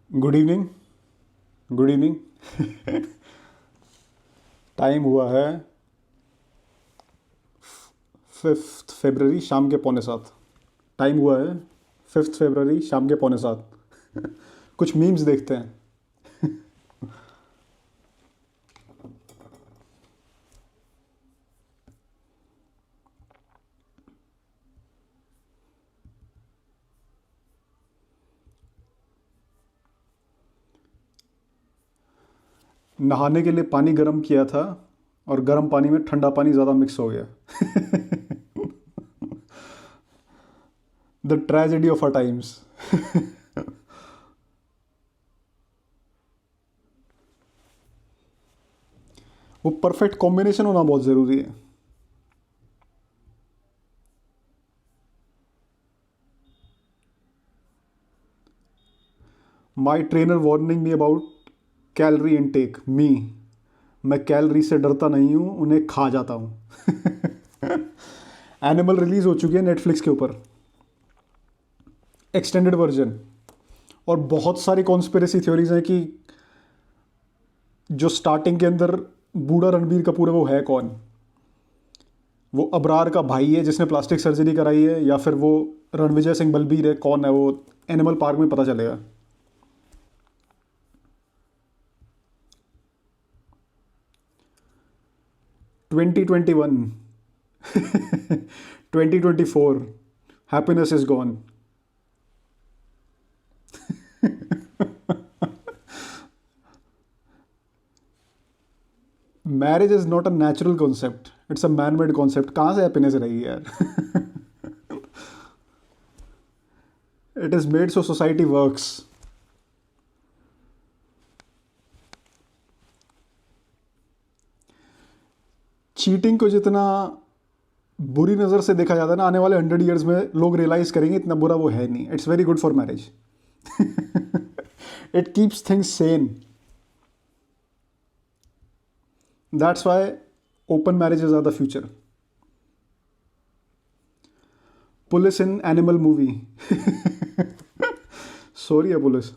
Good evening. Good evening. Time हुआ है 5 फरवरी शाम के 6:45। टाइम हुआ है 5 फरवरी शाम के 6:45। कुछ मीम्स देखते हैं। नहाने के लिए पानी गर्म किया था और गर्म पानी में ठंडा पानी ज़्यादा मिक्स हो गया। The tragedy of our times. वो परफेक्ट कॉम्बिनेशन होना बहुत ज़रूरी है। My trainer warning me about calorie intake me. मैं कैलोरी से डरता नहीं हूँ, उन्हें खा जाता हूँ। एनिमल रिलीज हो चुकी है नेटफ्लिक्स के ऊपर, एक्सटेंडेड वर्जन। और बहुत सारी कॉन्स्पिरेसी थ्योरीज हैं कि जो स्टार्टिंग के अंदर बूढ़ा रणबीर कपूर है वो है कौन। वो अबरार का भाई है जिसने प्लास्टिक सर्जरी कराई है, या फिर वो रणविजय सिंह बलबीर है, कौन है वो। एनिमल पार्क में पता चलेगा। 2021। 2024। Happiness is gone. Marriage is not a natural concept, it's a man made concept. कहाँ से हैप्पीनेस रहेगी यार। It is made so society works. Cheating को जितना बुरी नज़र से देखा जाता है ना, आने वाले 100 ईयर्स में लोग रियलाइज करेंगे इतना बुरा वो है नहीं। It's very good for marriage. It keeps things sane. That's why open marriages are the future. Police in Animal movie. Sorry है पुलिस।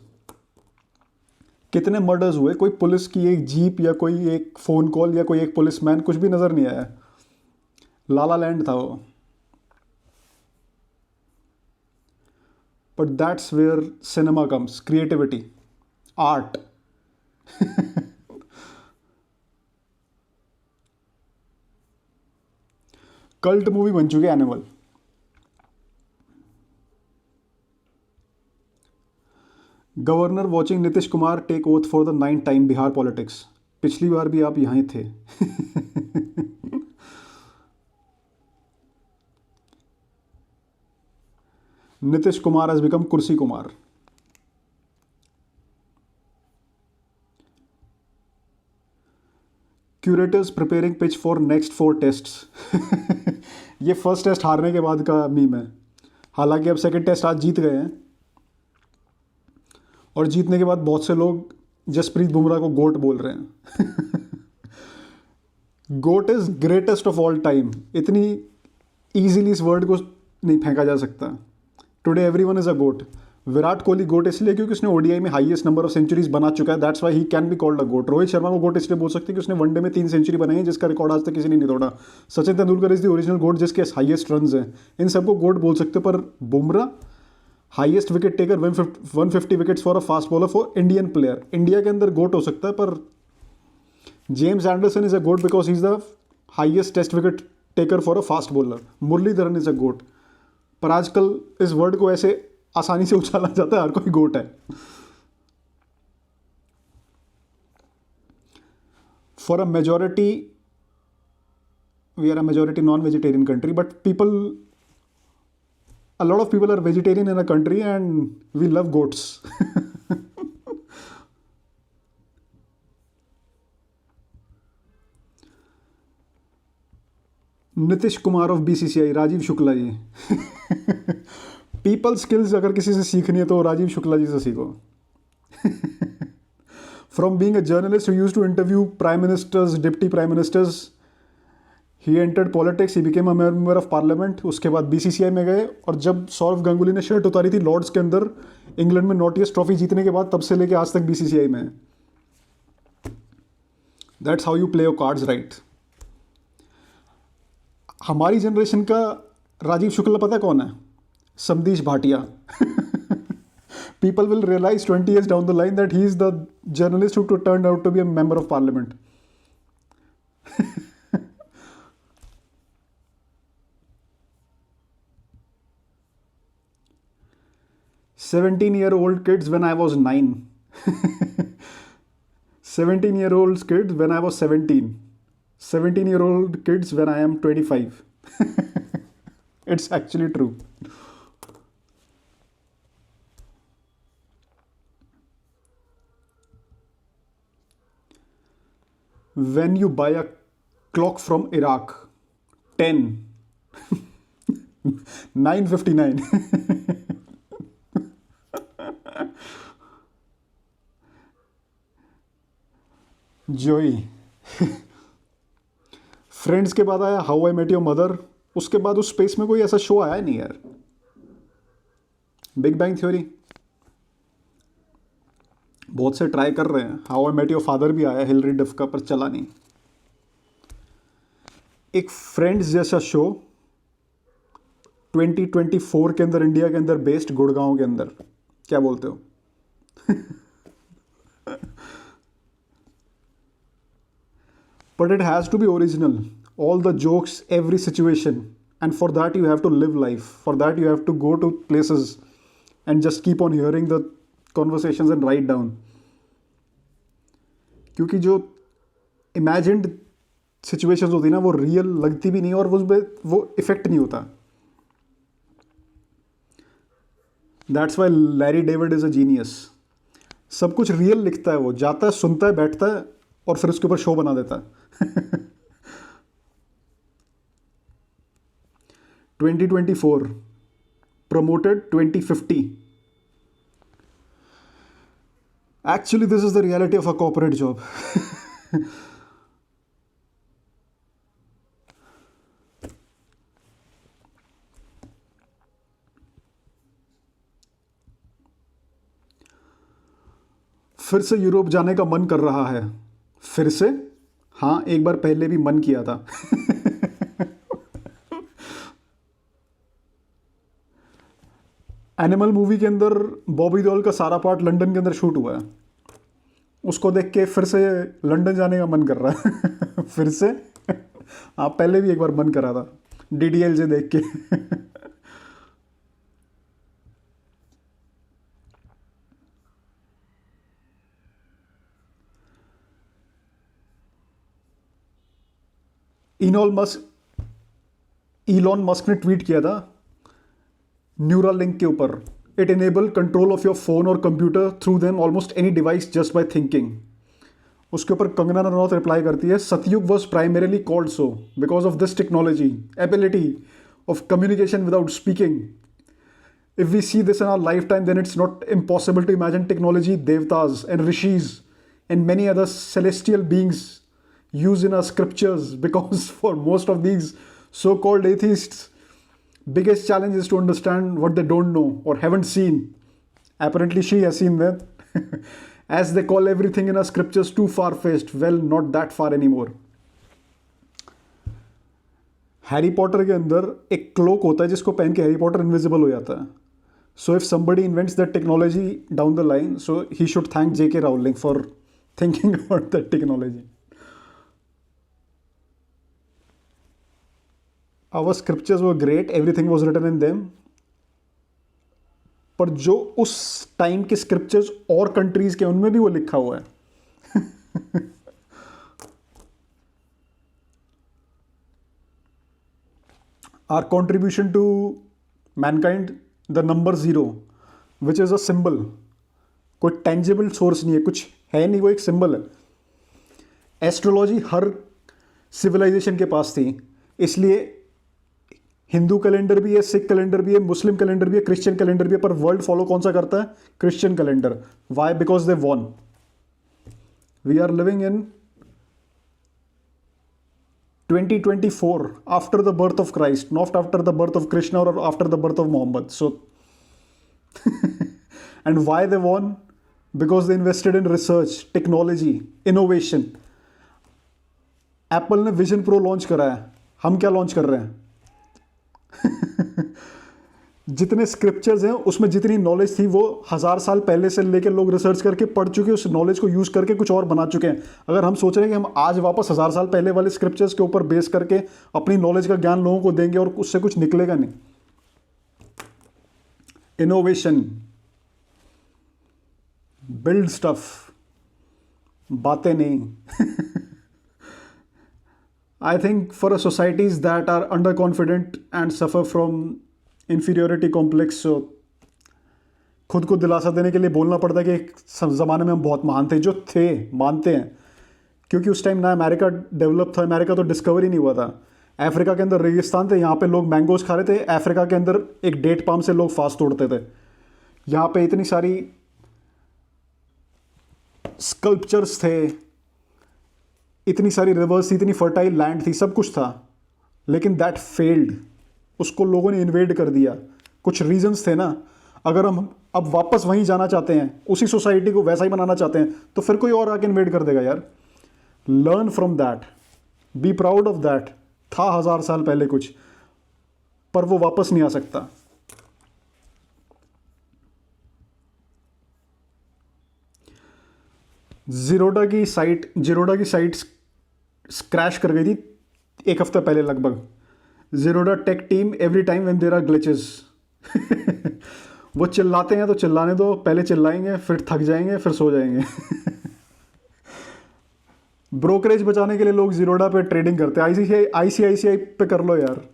कितने मर्डर्स हुए, कोई पुलिस की एक जीप या कोई एक फ़ोन कॉल या कोई एक पुलिसमैन, कुछ भी नज़र नहीं आया। लाला लैंड था वो। But that's where cinema comes, creativity, art. Cult movie बन चुकी है Animal. Governor watching Nitish Kumar take oath for the 9th time Bihar politics. पिछली बार भी आप यहाँ ही थे। नीतीश कुमार हैज बिकम कुर्सी Kumar. Curators preparing pitch for next 4 tests. ये फर्स्ट टेस्ट हारने के बाद का मीम है। हालांकि अब सेकंड टेस्ट आज जीत गए हैं, और जीतने के बाद बहुत से लोग जसप्रीत बुमराह को गोट बोल रहे हैं। GOAT is greatest of all time. इतनी इजीली इस वर्ड को नहीं फेंका जा सकता। Today everyone is a GOAT. Virat Kohli GOAT इसलिए क्योंकि उसने ओडीआई में हाईएस्ट नंबर ऑफ सेंचुरीज बना चुका है। That's why he can be called a GOAT. Rohit Sharma को गोट इसलिए बोल सकते हैं कि उसने वनडे में 3 सेंचुरी बनाई है, जिसका रिकॉर्ड आज तक किसी ने नहीं तोड़ा। Sachin Tendulkar is the original GOAT, जिसके हाईएस्ट रन हैं। इन सबको गोट बोल सकते हो। पर Bumrah highest wicket taker, 150 wickets for a fast bowler for Indian player. India के अंदर गोट हो सकता है, पर James Anderson is a GOAT because he is the highest test wicket taker for a fast bowler. Muralitharan is a GOAT. पर आजकल इस word को ऐसे आसानी से उछाला जाता है, हर कोई गोट है। For a majority, we are a majority non vegetarian country, but people, a lot of people are vegetarian in a country and we love goats. Nitish Kumar of BCCI, Rajiv Shukla ji. People skills अगर किसी से सीखनी है तो राजीव शुक्ला जी से सीखो। From being a journalist who used to interview prime ministers, deputy prime ministers, he entered politics, he became a member of parliament. उसके बाद बीसीसीआई में गए, और जब सौरव गांगुली ने शर्ट उतारी थी लॉर्ड्स के अंदर, इंग्लैंड में नॉटियस ट्रॉफी जीतने के बाद तब से लेके आज तक बीसीसीआई में है। That's how you play your cards right. हमारी जनरेशन का राजीव शुक्ला पता कौन है? समदीश Bhatia. People will realize 20 years down the line that he is the journalist who turned out to be a member of parliament. 17-year-old kids when I was 9. 17-year-old kids when I was 17. 17-year-old kids when I am 25. It's actually true. When you buy a clock from Iraq, 10, 9:59. जोई। Friends के बाद आया how I met your mother, उसके बाद उस space में कोई ऐसा शो आया नहीं यार। बिग बैंग थ्योरी बहुत से ट्राई कर रहे हैं, how I met your father भी आया हिलरी डफ का, पर चला नहीं। एक फ्रेंड्स जैसा शो 2024 के अंदर इंडिया के अंदर बेस्ड, गुड़गांव के अंदर, क्या बोलते हो? But it has to be original. All the jokes, every situation. And for that you have to live life. For that you have to go to places and just keep on hearing the conversations and write down. क्योंकि जो imagined situations होती है ना, वो real लगती भी नहीं और वो effect नहीं होता. That's why Larry David is a genius. सब कुछ real लिखता है, वो जाता है, सुनता है, बैठता है और फिर उसके ऊपर शो बना देता है। 2024 promoted 2050. Actually, this is the reality of a corporate job. फिर से यूरोप जाने का मन कर रहा है। फिर से? हाँ, एक बार पहले भी मन किया था। एनिमल मूवी के अंदर बॉबी देओल का सारा पार्ट लंदन के अंदर शूट हुआ है। उसको देख के फिर से लंदन जाने का मन कर रहा है। फिर से? हाँ, पहले भी एक बार मन करा था DDLJ देख के। इलॉन मस्क ने ट्वीट किया था न्यूरालिंक के ऊपर, it enable control of your phone और computer through them almost any device just by thinking. उसके ऊपर कंगना रनौत रिप्लाई करती है, Satyug was primarily called so because of this technology ability of communication without speaking. If we see this in our life time then it's not impossible to imagine technology देवताज and ऋषिज and many other celestial beings used in our scriptures, because for most of these so-called atheists, biggest challenge is to understand what they don't know or haven't seen. Apparently she has seen that. As they call everything in our scriptures too far-fetched, well, not that far anymore. Harry Potter के अंदर एक cloak होता है जिसको पहन के Harry Potter invisible हो जाता है। So if somebody invents that technology down the line, so he should thank J.K. Rowling for thinking about that technology. Our scriptures were great, everything was written in them. पर जो उस time के scriptures और countries के उनमें भी वो लिखा हुआ है। Our contribution to mankind, the number 0, which is a symbol. कोई टेंजिबल सोर्स नहीं है, कुछ है नहीं, वो एक सिंबल है। एस्ट्रोलॉजी हर सिविलाइजेशन के पास थी, इसलिए हिंदू कैलेंडर भी है, सिख कैलेंडर भी है, मुस्लिम कैलेंडर भी है, क्रिश्चियन कैलेंडर भी है, पर वर्ल्ड फॉलो कौन सा करता है? Christian calendar. Why? Because they won. We are living in 2024 after the birth of Christ, not after the birth of Krishna और after the birth of Muhammad. So and why they won? Because they invested in research, technology, innovation. Apple ने Vision Pro launch करा है, हम क्या launch कर रहे हैं? जितने स्क्रिप्चर्स हैं उसमें जितनी नॉलेज थी वो 1000 साल पहले से लेकर लोग रिसर्च करके पढ़ चुके, उस नॉलेज को यूज करके कुछ और बना चुके हैं। अगर हम सोच रहे हैं कि हम आज वापस 1000 साल पहले वाले स्क्रिप्चर्स के ऊपर बेस करके अपनी नॉलेज का ज्ञान लोगों को देंगे और उससे कुछ निकलेगा नहीं। इनोवेशन, बिल्ड स्टफ, बातें नहीं। I think for a societies that are underconfident and suffer from inferiority complex, so खुद को दिलासा देने के लिए बोलना पड़ता है कि एक ज़माने में हम बहुत महान थे, जो थे मानते हैं, क्योंकि उस टाइम ना अमेरिका डेवलप था, अमेरिका तो डिस्कवर ही नहीं हुआ था। अफ्रीका के अंदर रेगिस्तान थे, यहाँ पे लोग मैंगोज खा रहे थे। अफ्रीका के अंदर एक डेट पाम से लोग फास्ट तोड़ते थे। यहाँ पे इतनी सारी स्कल्पचर्स थे, इतनी सारी रिवर्स थी, इतनी फर्टाइल लैंड थी, सब कुछ था, लेकिन दैट फेल्ड। उसको लोगों ने इन्वेड कर दिया। कुछ रीजंस थे ना। अगर हम अब वापस वहीं जाना चाहते हैं, उसी सोसाइटी को वैसा ही बनाना चाहते हैं, तो फिर कोई और आके इन्वेड कर देगा यार। Learn from that, be proud of that. था 1000 साल पहले कुछ, पर वो वापस नहीं आ सकता। जीरोडा की साइट क्रैश कर गई थी एक हफ्ता पहले लगभग। Zerodha tech team every time when there are glitches. वो चिल्लाते हैं तो चिल्लाने दो, पहले चिल्लाएंगे, फिर थक जाएंगे, फिर सो जाएंगे। ब्रोकरेज बचाने के लिए लोग जीरोडा पे ट्रेडिंग करते हैं। आईसीआईसीआई पे कर लो यार।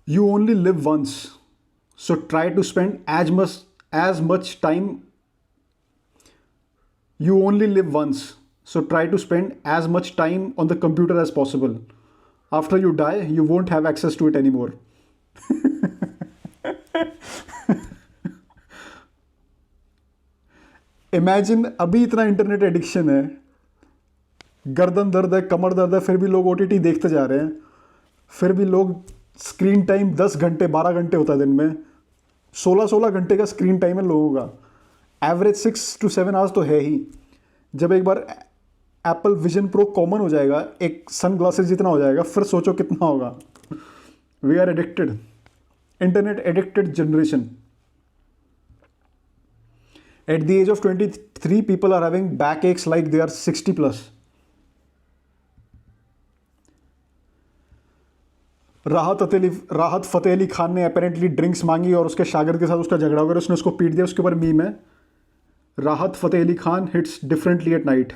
You only live once, so try to spend as much time. You only live once, so try to spend as much time on the computer as possible. After you die, you won't have access to it anymore. Imagine अभी इतना internet addiction है, गर्दन दर्द है, कमर दर्द है, फिर भी लोग ओटीटी देखते जा रहे हैं। फिर भी लोग स्क्रीन टाइम 10 घंटे 12 घंटे होता है दिन में। 16-16 घंटे का स्क्रीन टाइम है लोगों का। एवरेज 6 to 7 आवर्स तो है ही। जब एक बार एप्पल विजन प्रो कॉमन हो जाएगा, एक सन ग्लासेस जितना हो जाएगा, फिर सोचो कितना होगा। We are addicted, internet addicted generation. At the age of 23 people are having back ex like they are 60+। Rahat Fateh Ali Khan ने अपेरेंटली ड्रिंक्स मांगी और उसके शागिर्द के साथ उसका झगड़ा हो गया, उसने उसको पीट दिया। उसके ऊपर मीम है, राहत Fateh Ali Khan hits differently at night.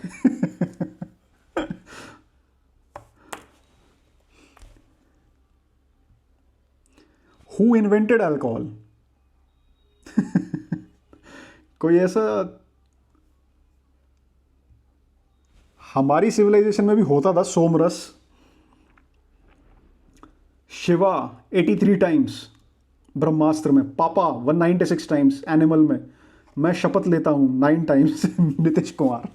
Who invented alcohol? कोई ऐसा हमारी सिविलाइजेशन में भी होता था, सोमरस। शिवा 83 टाइम्स ब्रह्मास्त्र में, पापा 196 टाइम्स एनिमल में, मैं शपथ लेता हूं 9 times Nitish Kumar.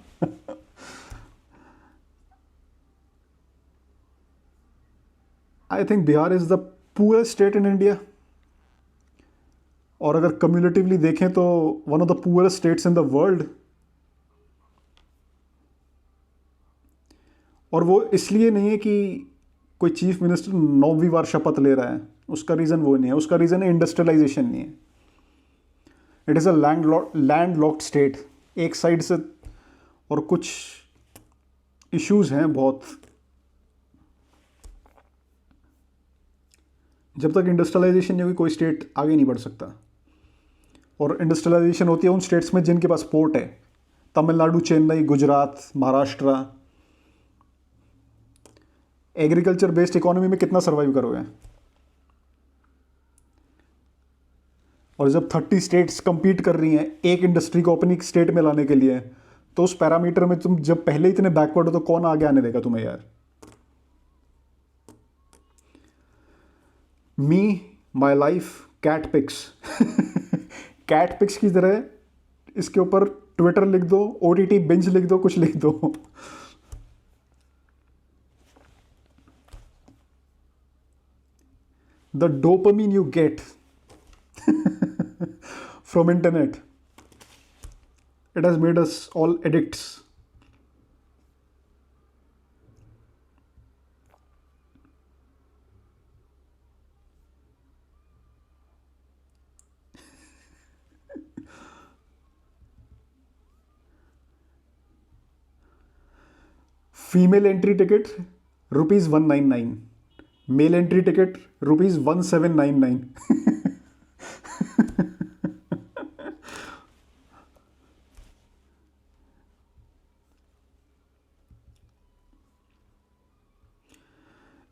I think Bihar is the poorest state in India, और अगर कम्युलेटिवली देखें तो one of the poorest states in the world. और वो इसलिए नहीं है कि कोई चीफ मिनिस्टर 9वीं बार शपथ ले रहा है, उसका रीज़न वो नहीं है। उसका रीज़न है इंडस्ट्रियलाइजेशन नहीं है। It is a land locked state एक साइड से, और कुछ इश्यूज हैं बहुत। जब तक इंडस्ट्रियलाइजेशन नहीं होगी कोई स्टेट आगे नहीं बढ़ सकता। और इंडस्ट्रियलाइजेशन होती है उन स्टेट्स में जिनके पास पोर्ट है। Tamil Nadu, Chennai, Gujarat, Maharashtra. Agriculture based economy में कितना सर्वाइव करोगे? और जब 30 स्टेट्स कंपीट कर रही हैं एक इंडस्ट्री को अपनी स्टेट में लाने के लिए, तो उस पैरामीटर में तुम जब पहले इतने बैकवर्ड हो तो कौन आगे आने देगा तुम्हें यार? Me my life cat pics. Cat pics की तरह इसके ऊपर ट्विटर लिख दो, ओटीटी बिंज लिख दो, कुछ लिख दो। The dopamine you get from internet, it has made us all addicts. Female entry ticket ₹199, male entry ticket ₹1799.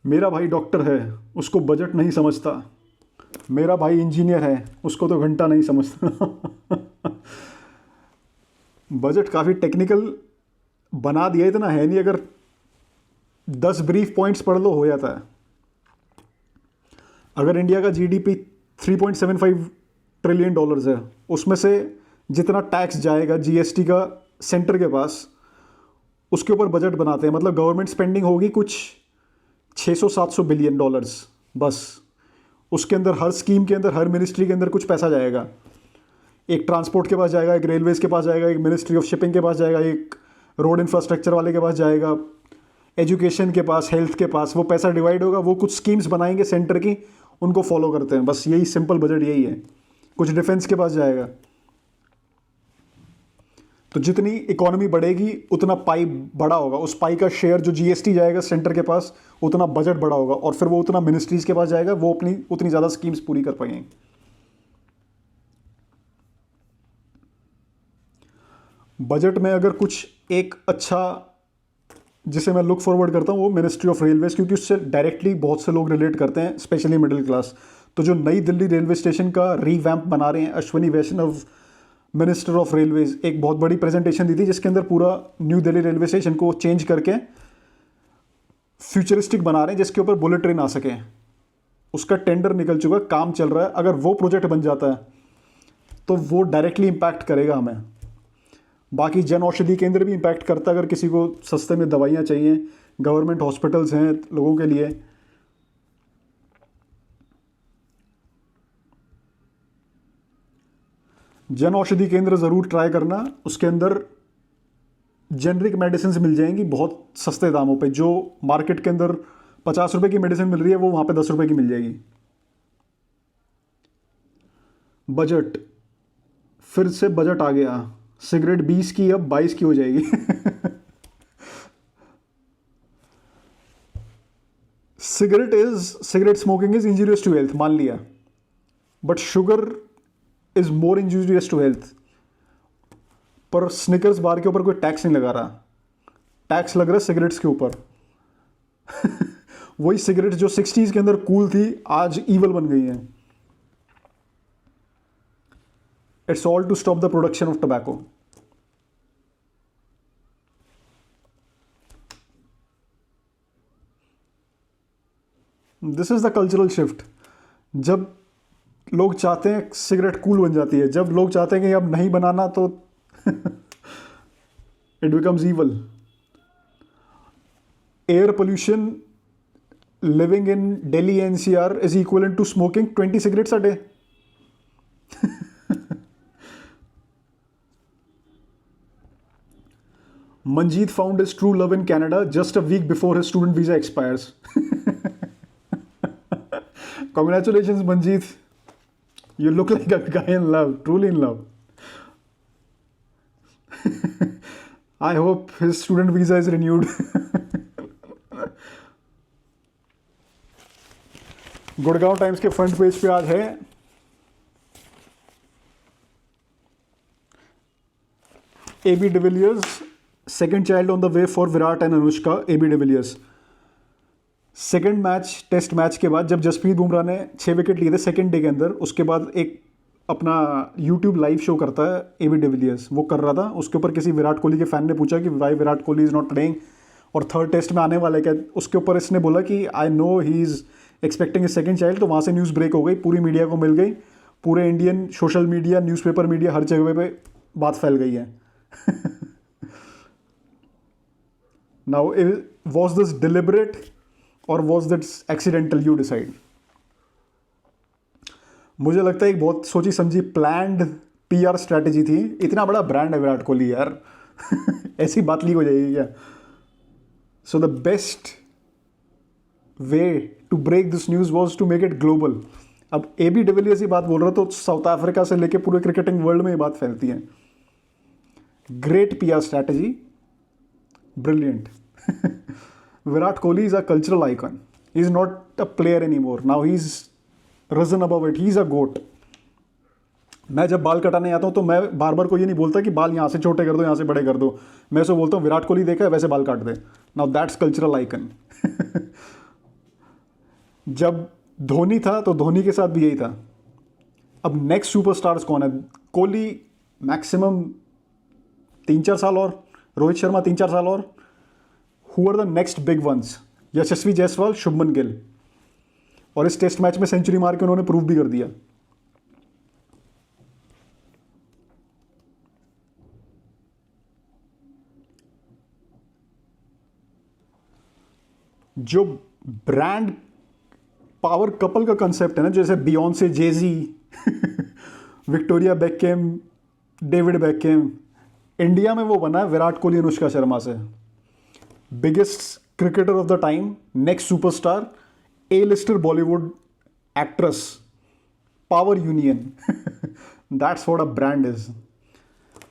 मेरा भाई डॉक्टर है, उसको बजट नहीं समझता। मेरा भाई इंजीनियर है, उसको तो घंटा नहीं समझता। बजट काफ़ी टेक्निकल बना दिया, इतना है नहीं, अगर 10 ब्रीफ पॉइंट्स पढ़ लो हो जाता है। अगर इंडिया का जीडीपी $3.75 ट्रिलियन है, उसमें से जितना टैक्स जाएगा जीएसटी का सेंटर के पास, उसके ऊपर बजट बनाते हैं। मतलब गवर्नमेंट स्पेंडिंग होगी कुछ $600-700 बिलियन, बस। उसके अंदर हर स्कीम के अंदर, हर मिनिस्ट्री के अंदर कुछ पैसा जाएगा। एक ट्रांसपोर्ट के पास जाएगा, एक रेलवेज़ के पास जाएगा, एक मिनिस्ट्री ऑफ शिपिंग के पास जाएगा, एक रोड इंफ्रास्ट्रक्चर वाले के पास जाएगा, एजुकेशन के पास, हेल्थ के पास। वो पैसा डिवाइड होगा, वो कुछ स्कीम्स बनाएंगे सेंटर की, उनको फॉलो करते हैं। बस यही सिंपल बजट यही है। कुछ डिफेंस के पास जाएगा। तो जितनी इकोनॉमी बढ़ेगी उतना पाई बड़ा होगा, उस पाई का शेयर जो जीएसटी जाएगा सेंटर के पास, उतना बजट बड़ा होगा, और फिर वो उतना मिनिस्ट्रीज के पास जाएगा, वो अपनी उतनी ज़्यादा स्कीम्स पूरी कर पाएंगे। बजट में अगर कुछ एक अच्छा जिसे मैं लुक फॉरवर्ड करता हूँ वो मिनिस्ट्री ऑफ रेलवेज, क्योंकि उससे डायरेक्टली बहुत से लोग रिलेट करते हैं, स्पेशली मिडिल क्लास। तो जो नई दिल्ली रेलवे स्टेशन का रीवैम्प बना रहे हैं, अश्विनी वैष्णव मिनिस्टर ऑफ रेलवेज, एक बहुत बड़ी प्रेजेंटेशन दी थी जिसके अंदर पूरा न्यू दिल्ली रेलवे स्टेशन को चेंज करके फ्यूचरिस्टिक बना रहे हैं, जिसके ऊपर बुलेट ट्रेन आ सके। उसका टेंडर निकल चुका है, काम चल रहा है। अगर वो प्रोजेक्ट बन जाता है तो वो डायरेक्टली इम्पैक्ट करेगा हमें। बाकी जन औषधि केंद्र भी इम्पैक्ट करता है, अगर किसी को सस्ते में दवाइयाँ चाहिए, गवर्नमेंट हॉस्पिटल्स हैं लोगों के लिए। जन औषधि केंद्र ज़रूर ट्राई करना, उसके अंदर जेनरिक मेडिसिन मिल जाएंगी बहुत सस्ते दामों पे। जो मार्केट के अंदर ₹50 की मेडिसिन मिल रही है, वो वहाँ पे ₹10 की मिल जाएगी। बजट, फिर से बजट आ गया। सिगरेट 20 की अब 22 की हो जाएगी। Cigarette smoking is injurious to health, मान लिया, but sugar is more injurious to health. पर स्निकर्स बार के ऊपर कोई टैक्स नहीं लगा रहा, टैक्स लग रहा है सिगरेट्स के ऊपर। वही सिगरेट जो 60s के अंदर कूल थी, आज ईवल बन गई है। It's all to stop the production of tobacco. This is the cultural shift. जब लोग चाहते हैं सिगरेट कूल बन जाती है, जब लोग चाहते हैं कि अब नहीं बनाना तो it becomes evil. Air pollution living in Delhi NCR is equivalent to smoking 20 cigarettes a day. Manjeet found his true love in Canada just a week before his student visa expires. Congratulations, Manjeet. You look like a guy in love, truly in love. I hope his student visa is renewed. Gurgaon times के front page पे आज है AB de Villiers, second child on the way for Virat and Anushka. AB de Villiers second match, test match के बाद जब जसप्रीत बुमराह ने 6 wicket लिए थे सेकेंड डे के अंदर, उसके बाद एक अपना यूट्यूब लाइव शो करता है AB de Villiers, वो कर रहा था। उसके ऊपर किसी विराट कोहली के फैन ने पूछा कि why Virat Kohli is not playing और थर्ड टेस्ट में आने वाला है क्या। उसके ऊपर इसने बोला कि I know he is expecting a second child. तो वहाँ से न्यूज़ ब्रेक हो गई, पूरी मीडिया को मिल गई, पूरे Indian social media, newspaper media, हर जगह पे बात फैल गई है। नाउ वॉज दिस डिलिबरेट और was this accidental, you decide. मुझे लगता है एक बहुत सोची समझी प्लान्ड पीआर स्ट्रैटेजी थी। इतना बड़ा ब्रांड है विराट कोहली यार ऐसी बात लीक हो जाएगी क्या? So the best way to break this news was to make it global. अब ए बी डिविलियर्स ही बात बोल रहा तो साउथ अफ्रीका से लेके पूरे क्रिकेटिंग वर्ल्ड में ये बात फैलती है। Great PR strategy, brilliant Virat Kohli is a cultural icon, he is not a player any more, now he is risen above it, he is a GOAT. मैं जब बाल कटाने आता हूँ तो मैं बार बार को ये नहीं बोलता कि बाल यहाँ से छोटे कर दो, यहाँ से बड़े कर दो। मैं ऐसे बोलता हूँ विराट कोहली देखा है वैसे बाल काट दे। नाउ दैट्स कल्चरल आइकन जब धोनी था तो धोनी के साथ भी यही था। अब नेक्स्ट सुपरस्टार्स कौन है? कोहली मैक्सिमम 3-4 साल और, रोहित शर्मा 3-4 साल और। Who are the next big ones? Yashasvi Jaiswal, Shubman Gill. और इस टेस्ट मैच में सेंचुरी मार के उन्होंने प्रूव भी कर दिया। जो ब्रांड पावर कपल का कंसेप्ट है ना, जैसे Beyonce, Jay Z Victoria Beckham, David Beckham, India में वो बना है विराट कोहली, अनुष्का शर्मा से। Biggest cricketer of the time, next superstar, A lister Bollywood actress, power union that's what a brand is.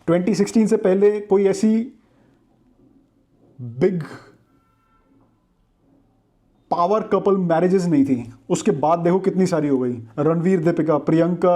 2016 से पहले कोई ऐसी बिग पावर कपल मैरिजेस नहीं थी, उसके बाद देखो कितनी सारी हो गई। रणवीर, दीपिका, प्रियंका,